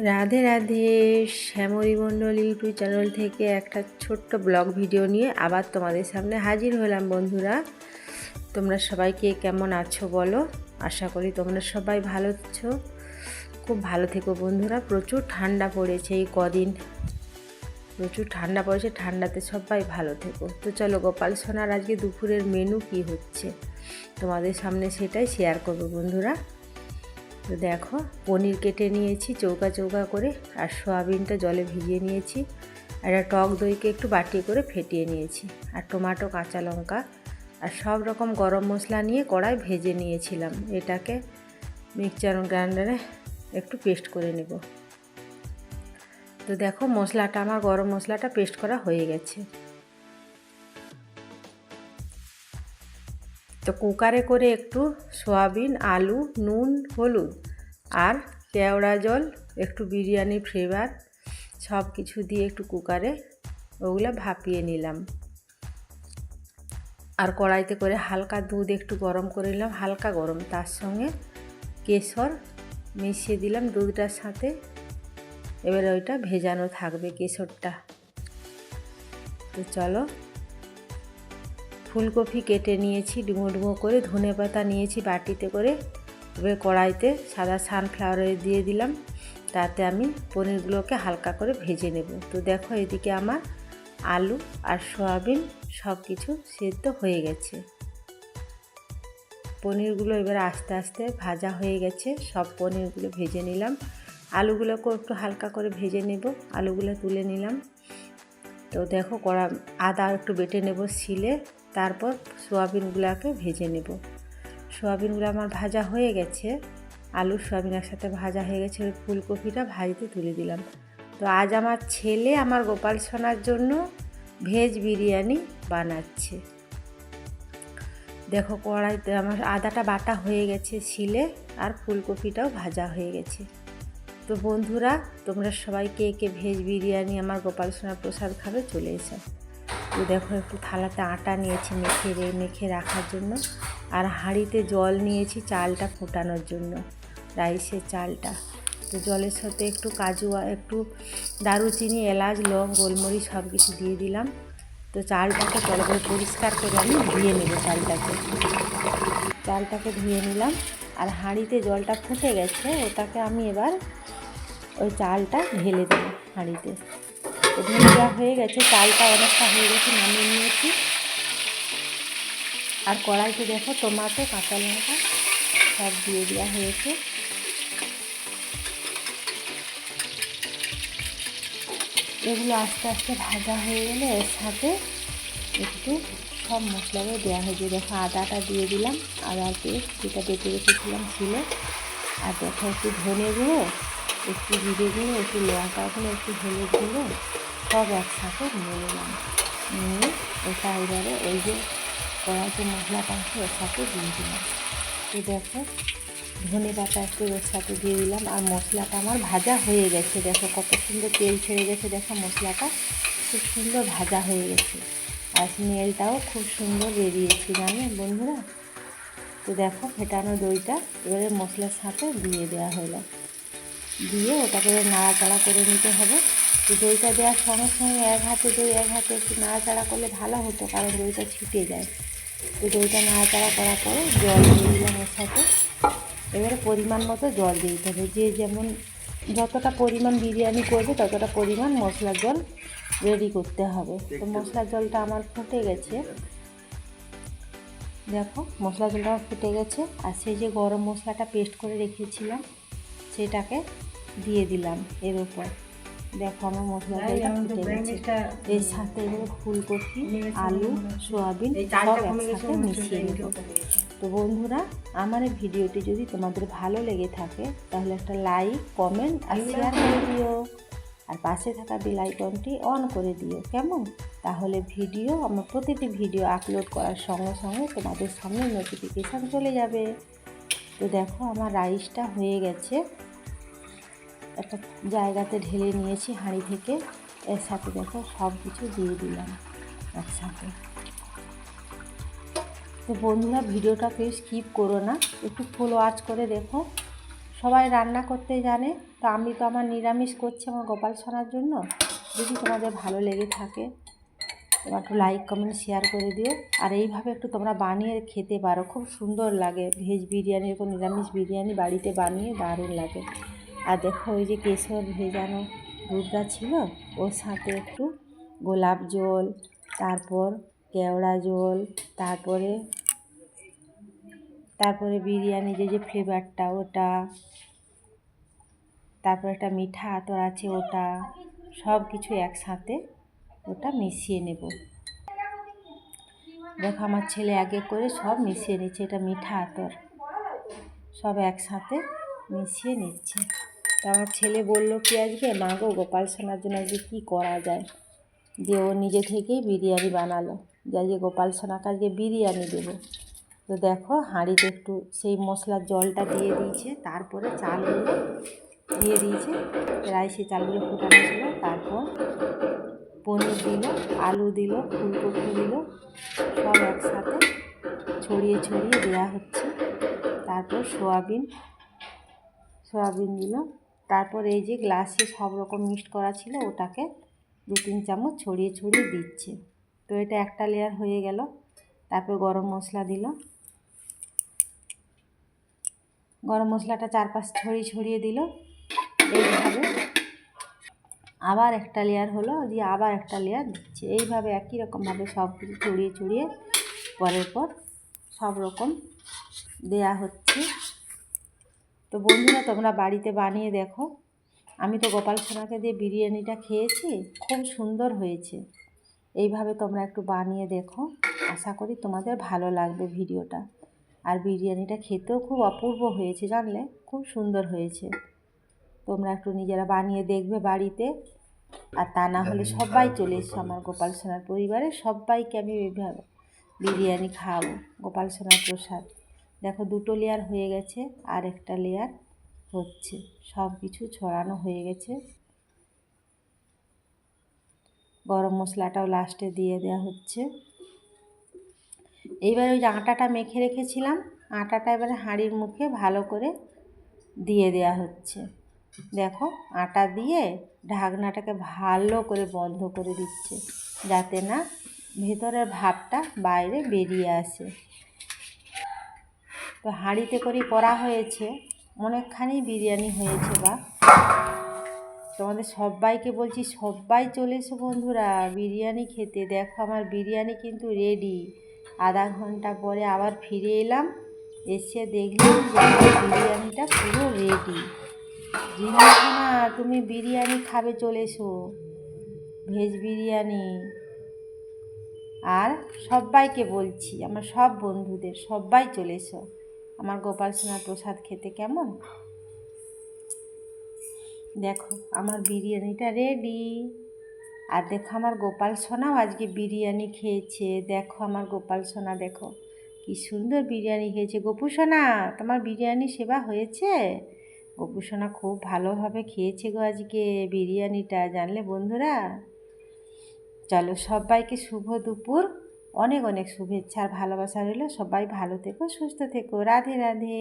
রাধে রাধে। শ্যামলী মণ্ডল YouTube channel থেকে একটা ছোট্ট ব্লগ ভিডিও নিয়ে আবার তোমাদের সামনে হাজির হলাম। বন্ধুরা, তোমরা সবাই কে কেমন আছো বলো। আশা করি তোমরা সবাই ভালো আছো, খুব ভালো থেকো বন্ধুরা। প্রচুর ঠান্ডা পড়েছে এই কদিন, প্রচুর ঠান্ডা পড়েছে, ঠান্ডাতে সবাই ভালো থেকো। তো চলো, গোপাল সোনার আজকে দুপুরের মেনু কি হচ্ছে তোমাদের সামনে সেটাই শেয়ার করবো বন্ধুরা। তো দেখো, পনির কেটে নিয়েছি চৌকা চৌকা করে, আর সয়াবিনটা জলে ভিজিয়ে নিয়েছি, আর টক দইকে একটু বাটি করে ফেটিয়ে নিয়েছি, আর টমেটো, কাঁচা লঙ্কা আর সব রকম গরম মশলা নিয়ে কড়াই ভেজে নিয়েছিলাম। এটাকে মিক্সচার গ্রাইন্ডারে একটু পেস্ট করে নেব। তো দেখো, মশলাটা আমার গরম মশলাটা পেস্ট করা হয়ে গেছে। তো কুকারে করে একটু সয়াবিন, আলু, নুন, হলুদ আর কেওড়া জল, একটু বিরিয়ানি ফ্লেভার সব কিছু দিয়ে একটু কুকারে ওগুলো ভাপিয়ে নিলাম। আর কড়াইতে করে হালকা দুধ একটু গরম করে নিলাম, হালকা গরম, তার সঙ্গে কেশর মিশিয়ে দিলাম দুধটার সাথে। এবার ওইটা ভেজানো থাকবে কেশরটা। তো চলো, ফুলকপি কেটে নিয়েছি ডুমো ডুমো করে, ধনেপাতা নিয়েছি বাটিতে করে। এবার কড়াইতে সাদা সানফ্লাওয়ার অয়েল দিয়ে দিলাম, তাতে আমি পনিরগুলোকে হালকা করে ভেজে নেব। তো দেখো, এদিকে আমার আলু আর সয়াবিন সব কিছু সেদ্ধ হয়ে গেছে। পনিরগুলো এবার আস্তে আস্তে ভাজা হয়ে গেছে, সব পনিরগুলো ভেজে নিলাম। আলুগুলোকেও একটু হালকা করে ভেজে নেব, আলুগুলো তুলে নিলাম। তো দেখো, আদা একটু বেটে নেব শিলে, তারপর সোয়াবিনগুলোকে ভেজে নেব। সোয়াবিনগুলো আমার ভাজা হয়ে গেছে, আলু সোয়াবিন একসাথে ভাজা হয়ে গেছে। ফুলকপিটা ভাজতে তুলে দিলাম। তো আজ আমার ছেলে আমার গোপাল সোনার জন্য ভেজ বিরিয়ানি বানাচ্ছে। দেখো, কড়াইতে আমার আদাটা বাটা হয়ে গেছে শিলে, আর ফুলকপিটাও ভাজা হয়ে গেছে। তো বন্ধুরা, তোমরা সবাই কে কে ভেজ বিরিয়ানি আমার গোপাল সোনার প্রসাদ খাবে চলে এসো। তো দেখো, একটু থালাতে আটা নিয়েছি মেখে রাখার জন্য, আর হাঁড়িতে জল নিয়েছি চালটা ফোটানোর জন্য, রাইসের চালটা। তো জলের সাথে একটু কাজু, একটু দারুচিনি, এলাচ, লং, গোলমরিচ সব কিছু দিয়ে দিলাম। তো চালটাকে ভালো করে পরিষ্কার করে আমি ধুয়ে নেব। চালটাকে ধুয়ে নিলাম, আর হাঁড়িতে জলটা ফুটে গেছে, ওটাকে আমি এবার ওই চালটা ঢেলে দেবো হাঁড়িতে। তো ঢেলে দেওয়া হয়ে গেছে, চালটা অনেকটা হয়ে গেছে, নামিয়ে নিয়েছি। আর কড়াইতে দেখো টমেটো, কাঁচা লঙ্কা সব দিয়ে দেওয়া হয়েছে। এগুলো আস্তে আস্তে ভাজা হয়ে গেলে এর সাথে একটু সব মশলাগুলো দেওয়া হয়েছে। দেখো, আদাটা দিয়ে দিলাম, আদার পেস্ট যেটা বেটে রেখেছিলাম ছিল। আর দেখো, একটু ধনে গুঁড়ো, একটু জিরে গুঁড়ো, একটু লঙ্কা গুঁড়ো, একটু হলুদ গুঁড়ো সব একসাথে নিয়ে নিলাম। নিয়ে ওটা এবারে ওই যে কড়াইতে মশলাটা আছে ওর সাথে দিয়ে দিলাম। তো দেখো, ধনে পাতা একটু ওর সাথে দিয়ে দিলাম, আর মশলাটা আমার ভাজা হয়ে গেছে। দেখো কত সুন্দর তেল ছেড়ে গেছে, দেখো মশলাটা খুব সুন্দর ভাজা হয়ে গেছে, আর স্মেলটাও খুব সুন্দর বেরিয়েছে, জানো বন্ধুরা। তো দেখো, ফেটানো দইটা এবারে মশলার সাথে দিয়ে দেওয়া হলো, দিয়ে ওটাকে নাড়াচাড়া করে নিতে হবে। তো দইটা দেওয়ার সঙ্গে সঙ্গে এক হাতে দই এক হাতে একটু নাড়াচাড়া করলে ভালো হতো, কারণ দইটা ছিটে যায়। তো দইটা নাড়াচাড়া করার পরে জল দিয়ে দিলাম ওর সাথে। এবারে পরিমাণ মতো জল দিয়ে দিতে হবে, যে যেমন যতটা পরিমাণ বিরিয়ানি করবে ততটা পরিমাণ মশলার জল রেডি করতে হবে। তো মশলার জলটা আমার ফুটে গেছে, দেখো মশলা জলটা ফুটে গেছে। আর সেই যে গরম মশলাটা পেস্ট করে রেখেছিলাম সেটাকে দিয়ে দিলাম এর উপর। দেখো, আমার মশলা জলটা ফুটে গেছে। এর সাথে এবারে ফুলকপি, আলু, সোয়াবিন সব একসাথে মিশিয়ে নেব। তো বন্ধুরা, আমার এই ভিডিওটি যদি তোমাদের ভালো লেগে থাকে তাহলে একটা লাইক, কমেন্ট আর শেয়ার করে দিও, আর পাশে থাকা বেল আইকনটি অন করে দিও, কেমন? তাহলে আমার প্রতিটি ভিডিও আপলোড করার সঙ্গে সঙ্গে তোমাদের সামনে নোটিফিকেশান চলে যাবে। তো দেখো, আমার রাইসটা হয়ে গেছে, একটা জায়গাতে ঢেলে নিয়েছি হাঁড়ি থেকে। এর সাথে দেখো সব কিছু দিয়ে দিলাম একসাথে। তো বন্ধুরা, ভিডিওটা কেউ স্কিপ করো না, একটু ফুল ওয়াচ করে দেখো, সবাই রান্না করতে জানে, তো আমি তো আমার নিরামিষ করছি আমার গোপাল সোনার জন্য। যদি তোমাদের ভালো লেগে থাকে তোমরা একটু লাইক কমেন্ট শেয়ার করে দিও। আর এইভাবে একটু তোমরা বানিয়ে খেতে পারো, খুব সুন্দর লাগে। ভেজ বিরিয়ানি এরকম নিরামিষ বিরিয়ানি বাড়িতে বানিয়ে দারুণ লাগে। আর দেখো ওই যে কেশর ভেজানো দুধটা ছিল, ওর সাথে একটু গোলাপ জল, তারপর কেওড়া জল, তারপরে বিরিয়ানি যে ফ্লেভারটা ওটা, তারপর একটা মিঠা আতর আছে ওটা, সব কিছু একসাথে ওটা মিশিয়ে নেব। দেখো আমার ছেলে আগে করে সব মিশিয়ে নিচ্ছে, এটা মিঠা আতর সব একসাথে মিশিয়ে নিচ্ছে। তো আমার ছেলে বলল কি আজকে, মা গো গোপাল সোনার জন্য আজকে কী করা যায়, যে ও নিজে থেকেই বিরিয়ানি বানালো, যে আজকে গোপাল সোনাকে আজকে বিরিয়ানি দেবো। তো দেখো হাঁড়িতে একটু সেই মশলার জলটা দিয়ে দিয়েছে, তারপরে চালগুলো দিয়ে দিয়েছে, রাইসে চালগুলো ফুটানো ছিল, তারপর পনির দিল, আলু দিল, ফুলকপি দিল, সব একসাথে ছড়িয়ে ছড়িয়ে দেওয়া হচ্ছে। তারপর সোয়াবিন দিল, তারপর এই যে গ্লাসে সব রকম মিক্সড করা ছিল ওটাকে 2-3 চামচ ছড়িয়ে ছড়িয়ে দিচ্ছে। তো এটা একটা লেয়ার হয়ে গেল। তারপর গরম মশলা দিল, গরম মশলাটা 4-5 ছড়িয়ে দিল। এইভাবে আবার একটা লেয়ার হলো, দিয়ে আবার একটা লেয়ার দিচ্ছে। এইভাবে একই রকমভাবে সব কিছু ছড়িয়ে ছড়িয়ে পরের পর সব রকম দেয়া হচ্ছে। তো বন্ধুরা তোমরা বাড়িতে বানিয়ে দেখো। আমি তো গোপাল সোনাকে দিয়ে বিরিয়ানিটা খেয়েছি, খুব সুন্দর হয়েছে। এইভাবে তোমরা একটু বানিয়ে দেখো, আশা করি তোমাদের ভালো লাগবে ভিডিওটা। আর বিরিয়ানিটা খেতেও খুব অপূর্ব হয়েছে, জানলে খুব সুন্দর হয়েছে। তোমরা একটু নিজেরা বানিয়ে দেখবে বাড়িতে। আর তা না হলে সবাই চলে এসো আমার গোপাল সোনার পরিবারে, সবাইকে আমি বিরিয়ানি খাওয়াবো, গোপাল সোনার প্রসাদ। দেখো 2টো লেয়ার হয়ে গেছে, আর একটা লেয়ার হচ্ছে, সব কিছু ছড়ানো হয়ে গেছে। গরম মশলাটাও লাস্টে দিয়ে দেওয়া হচ্ছে। এইবার ওই যে আটাটা মেখে রেখেছিলাম, আটাটা এবারে হাঁড়ির মুখে ভালো করে দিয়ে দেওয়া হচ্ছে। দেখো আটা দিয়ে ঢাকনাটাকে ভালো করে বন্ধ করে দিচ্ছে, যাতে না ভেতরের ভাবটা বাইরে বেরিয়ে আসে। তো হাঁড়িতে করে করা হয়েছে, অনেকখানি বিরিয়ানি হয়েছে। বা তোমাদের সবাইকে বলছি সবাই চলে এসো বন্ধুরা বিরিয়ানি খেতে। দেখো আমার বিরিয়ানি কিন্তু রেডি। আধা ঘন্টা পরে আবার ফিরে এলাম, এসে দেখলাম যে বিরিয়ানিটা পুরো রেডি। জিনিসনা তুমি বিরিয়ানি খাবে চলে এসো, ভেজ বিরিয়ানি। আর সবাইকে বলছি, আমার সব বন্ধুদের সবাই চলে এসো আমার গোপাল সোনার প্রসাদ খেতে। কেমন দেখো আমার বিরিয়ানিটা রেডি। আর দেখো আমার গোপাল সোনাও আজকে বিরিয়ানি খেয়েছে। দেখো আমার গোপাল সোনা, দেখো কি সুন্দর বিরিয়ানি খেয়েছে। গোপু সোনা তোমার বিরিয়ানি সেবা হয়েছে? গোপু সোনা খুব ভালোভাবে খেয়েছে গো আজকে বিরিয়ানিটা, জানলে বন্ধুরা। চলো সবাইকে শুভ দুপুর, অনেক অনেক শুভেচ্ছা আর ভালোবাসা রইল। সবাই ভালো থেকো, সুস্থ থেকো। রাধে রাধে।